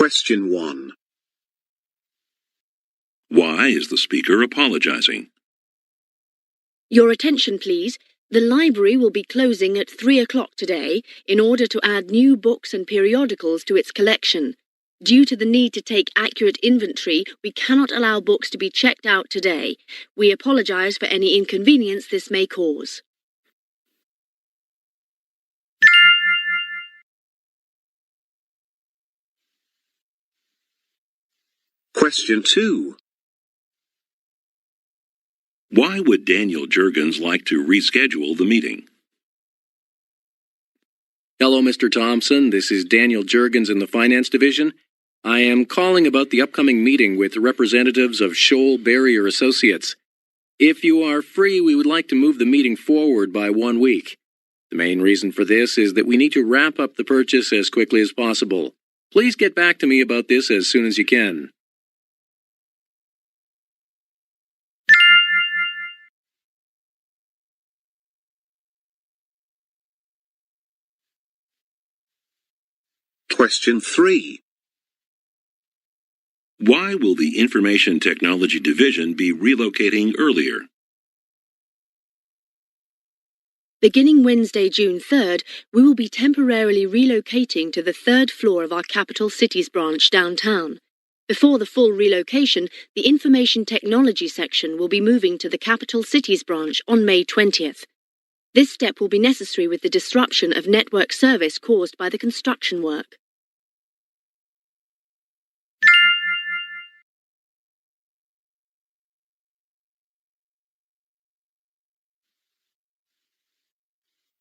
Question 1. Why is the speaker apologizing? Your attention, please. The library will be closing at 3 o'clock today in order to add new books and periodicals to its collection. Due to the need to take accurate inventory, we cannot allow books to be checked out today. We apologize for any inconvenience this may cause. Question 2. Why would Daniel Jurgens like to reschedule the meeting? Hello, Mr. Thompson. This is Daniel Jurgens in the Finance Division. I am calling about the upcoming meeting with representatives of Shoal Barrier Associates. If you are free, we would like to move the meeting forward by 1 week. The main reason for this is that we need to wrap up the purchase as quickly as possible. Please get back to me about this as soon as you can. Question 3. Why will the Information Technology Division be relocating earlier? Beginning Wednesday, June 3rd, we will be temporarily relocating to the 3rd floor of our Capital Cities branch downtown. Before the full relocation, the Information Technology section will be moving to the Capital Cities branch on May 20th. This step will be necessary with the disruption of network service caused by the construction work.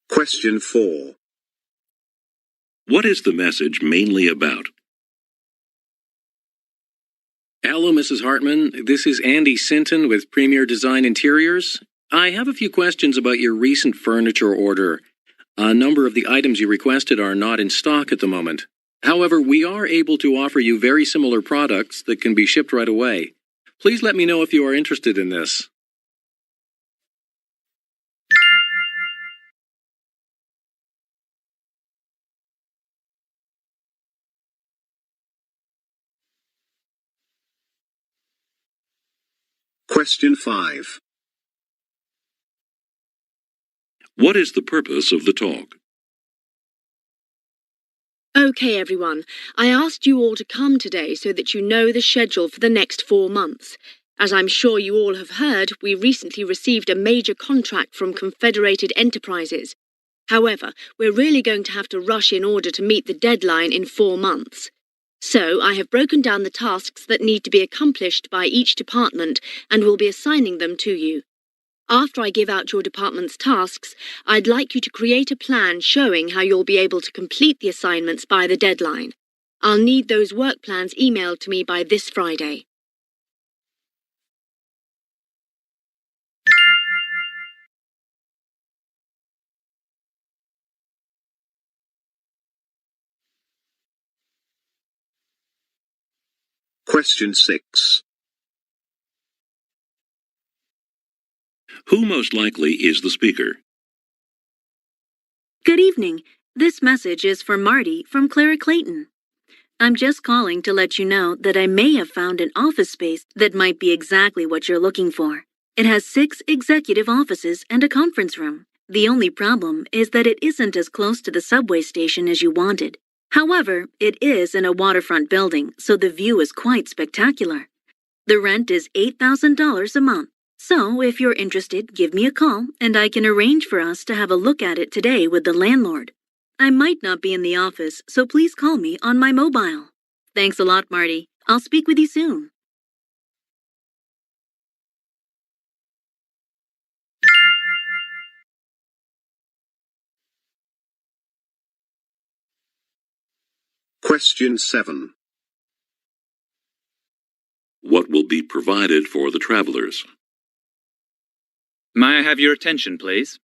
Question 4. What is the message mainly about? Hello, Mrs. Hartman. This is Andy Sinton with Premier Design Interiors. I have a few questions about your recent furniture order. A number of the items you requested are not in stock at the moment. However, we are able to offer you very similar products that can be shipped right away. Please let me know if you are interested in this. Question 5. What is the purpose of the talk? Okay, everyone. I asked you all to come today so that you know the schedule for the next 4 months. As I'm sure you all have heard, we recently received a major contract from Confederated Enterprises. However, we're really going to have to rush in order to meet the deadline in 4 months. So I have broken down the tasks that need to be accomplished by each department and will be assigning them to you. After I give out your department's tasks, I'd like you to create a plan showing how you'll be able to complete the assignments by the deadline. I'll need those work plans emailed to me by this Friday. Question 6. Who most likely is the speaker? Good evening. This message is for Marty from Clara Clayton. I'm just calling to let you know that I may have found an office space that might be exactly what you're looking for. It has 6 executive offices and a conference room. The only problem is that it isn't as close to the subway station as you wanted. However, it is in a waterfront building, so the view is quite spectacular. The rent is $8,000 a month. So, if you're interested, give me a call, and I can arrange for us to have a look at it today with the landlord. I might not be in the office, so please call me on my mobile. Thanks a lot, Marty. I'll speak with you soon. Question 7. What will be provided for the travelers? May I have your attention, please?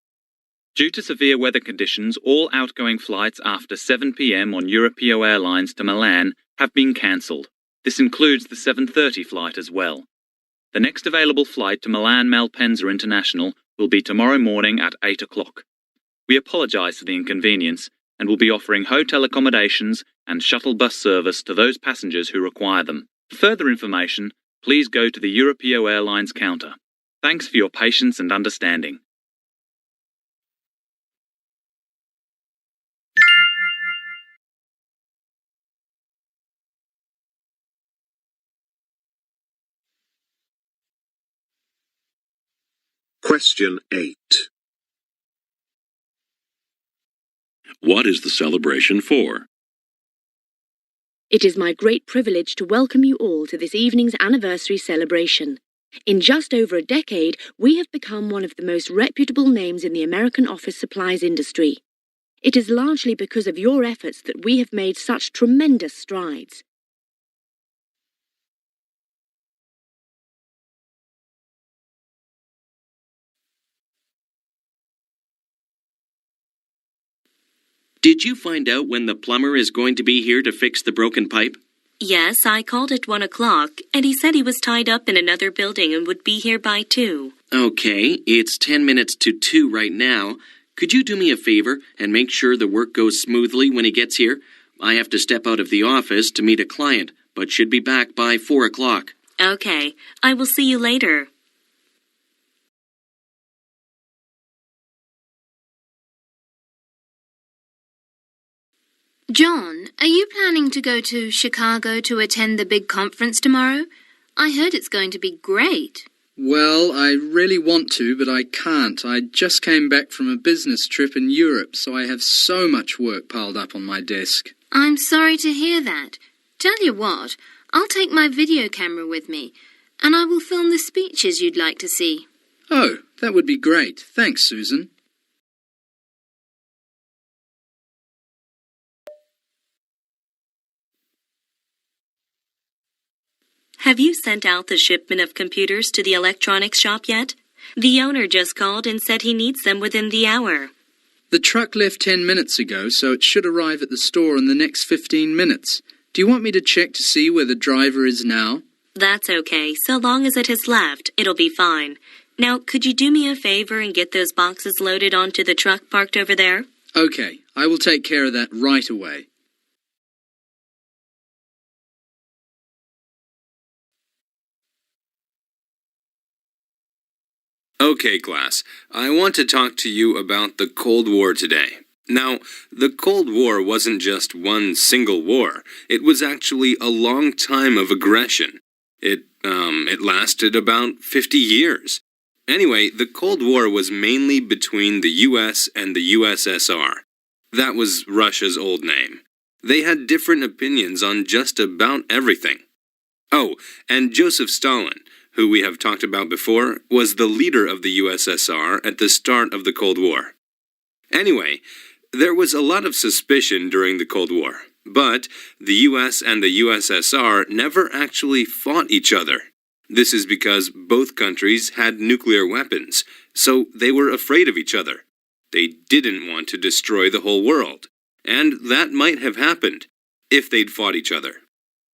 Due to severe weather conditions, all outgoing flights after 7 p.m. on Europeo Airlines to Milan have been cancelled. This includes the 7:30 flight as well. The next available flight to Milan Malpensa International will be tomorrow morning at 8 o'clock. We apologise for the inconvenience and will be offering hotel accommodations and shuttle bus service to those passengers who require them. For further information, please go to the Europeo Airlines counter. Thanks for your patience and understanding. Question 8. What is the celebration for? It is my great privilege to welcome you all to this evening's anniversary celebration. In just over a decade, we have become one of the most reputable names in the American office supplies industry. It is largely because of your efforts that we have made such tremendous strides. Did you find out when the plumber is going to be here to fix the broken pipe? Yes, I called at 1 o'clock, and he said he was tied up in another building and would be here by 2. Okay, it's 10 minutes to 2 right now. Could you do me a favor and make sure the work goes smoothly when he gets here? I have to step out of the office to meet a client, but should be back by 4 o'clock. Okay, I will see you later. John, are you planning to go to Chicago to attend the big conference tomorrow? I heard it's going to be great. Well, I really want to, but I can't. I just came back from a business trip in Europe, so I have so much work piled up on my desk. I'm sorry to hear that. Tell you what, I'll take my video camera with me, and I will film the speeches you'd like to see. Oh, that would be great. Thanks, Susan. Have you sent out the shipment of computers to the electronics shop yet? The owner just called and said he needs them within the hour. The truck left 10 minutes ago, so it should arrive at the store in the next 15 minutes. Do you want me to check to see where the driver is now? That's okay. So long as it has left, it'll be fine. Now, could you do me a favor and get those boxes loaded onto the truck parked over there? Okay, I will take care of that right away. Okay, class, I want to talk to you about the Cold War today. Now, the Cold War wasn't just one single war. It was actually a long time of aggression. It lasted about 50 years. Anyway, the Cold War was mainly between the US and the USSR. That was Russia's old name. They had different opinions on just about everything. Oh, and Joseph Stalin, who we have talked about before, was the leader of the USSR at the start of the Cold War. Anyway, there was a lot of suspicion during the Cold War, but the US and the USSR never actually fought each other. This is because both countries had nuclear weapons, so they were afraid of each other. They didn't want to destroy the whole world, and that might have happened if they'd fought each other.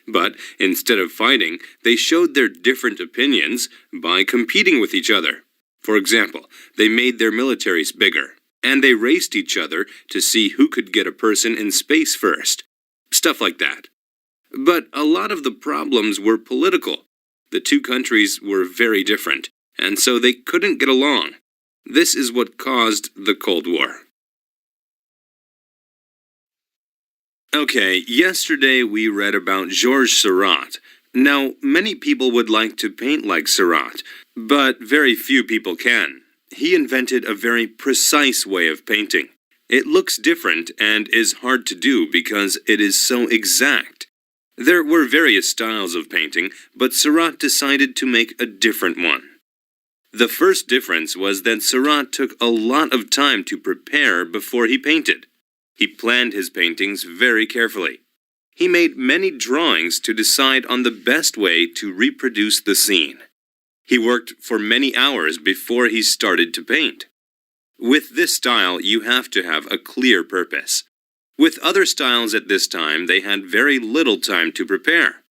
But instead of fighting, they showed their different opinions by competing with each other. For example, they made their militaries bigger, and they raced each other to see who could get a person in space first. Stuff like that. But a lot of the problems were political. The two countries were very different, and so they couldn't get along. This is what caused the Cold War. Okay, yesterday we read about Georges Seurat. Now, many people would like to paint like Seurat, but very few people can. He invented a very precise way of painting. It looks different and is hard to do because it is so exact. There were various styles of painting, but Seurat decided to make a different one. The first difference was that Seurat took a lot of time to prepare before he painted. He planned his paintings very carefully. He made many drawings to decide on the best way to reproduce the scene. He worked for many hours before he started to paint. With this style, you have to have a clear purpose. With other styles at this time, they had very little time to prepare.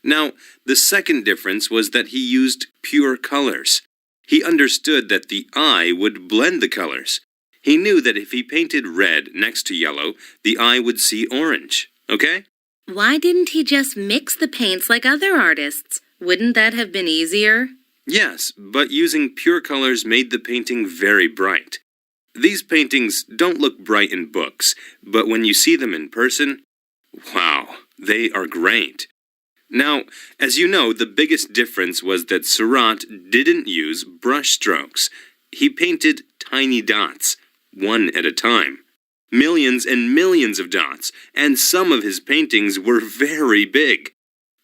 Now, the second difference was that he used pure colors. He understood that the eye would blend the colors. He knew that if he painted red next to yellow, the eye would see orange. okay? Why didn't he just mix the paints like other artists? Wouldn't that have been easier? Yes, but using pure colors made the painting very bright. These paintings don't look bright in books, but when you see them in person, wow, they are great. Now, as you know, the biggest difference was that Seurat didn't use brush strokes. He painted tiny dots, one at a time. Millions and millions of dots, and some of his paintings were very big.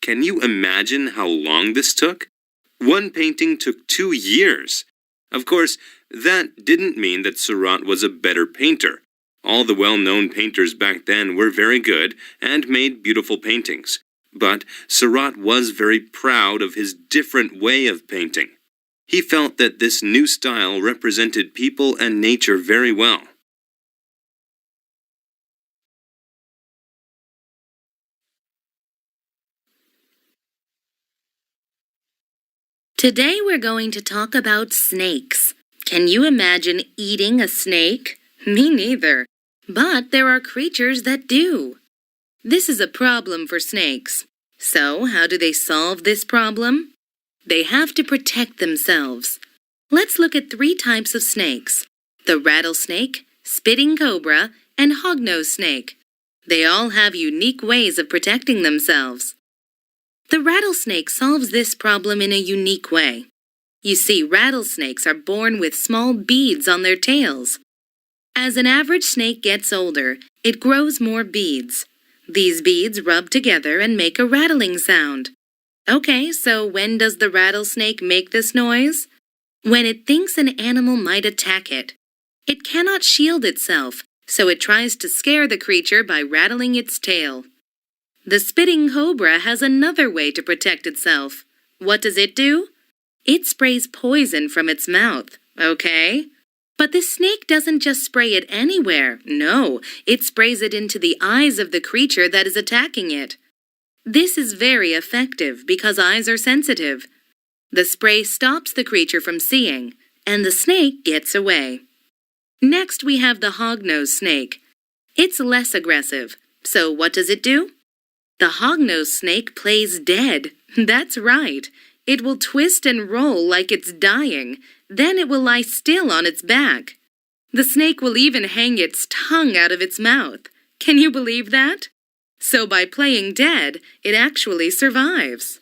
Can you imagine how long this took? One painting took 2 years. Of course, that didn't mean that Seurat was a better painter. All the well-known painters back then were very good and made beautiful paintings. But Seurat was very proud of his different way of painting. He felt that this new style represented people and nature very well. Today we're going to talk about snakes. Can you imagine eating a snake? Me neither. But there are creatures that do. This is a problem for snakes. So, how do they solve this problem? They have to protect themselves. Let's look at 3 types of snakes: the rattlesnake, spitting cobra, and hognose snake. They all have unique ways of protecting themselves. The rattlesnake solves this problem in a unique way. You see, rattlesnakes are born with small beads on their tails. As an average snake gets older, it grows more beads. These beads rub together and make a rattling sound. Okay, so when does the rattlesnake make this noise? When it thinks an animal might attack it. It cannot shield itself, so it tries to scare the creature by rattling its tail. The spitting cobra has another way to protect itself. What does it do? It sprays poison from its mouth, okay? But the snake doesn't just spray it anywhere. No, it sprays it into the eyes of the creature that is attacking it. This is very effective because eyes are sensitive. The spray stops the creature from seeing, and the snake gets away. Next, we have the hognose snake. It's less aggressive. So what does it do? The hognose snake plays dead. That's right. It will twist and roll like it's dying. Then it will lie still on its back. The snake will even hang its tongue out of its mouth. Can you believe that? So by playing dead, it actually survives.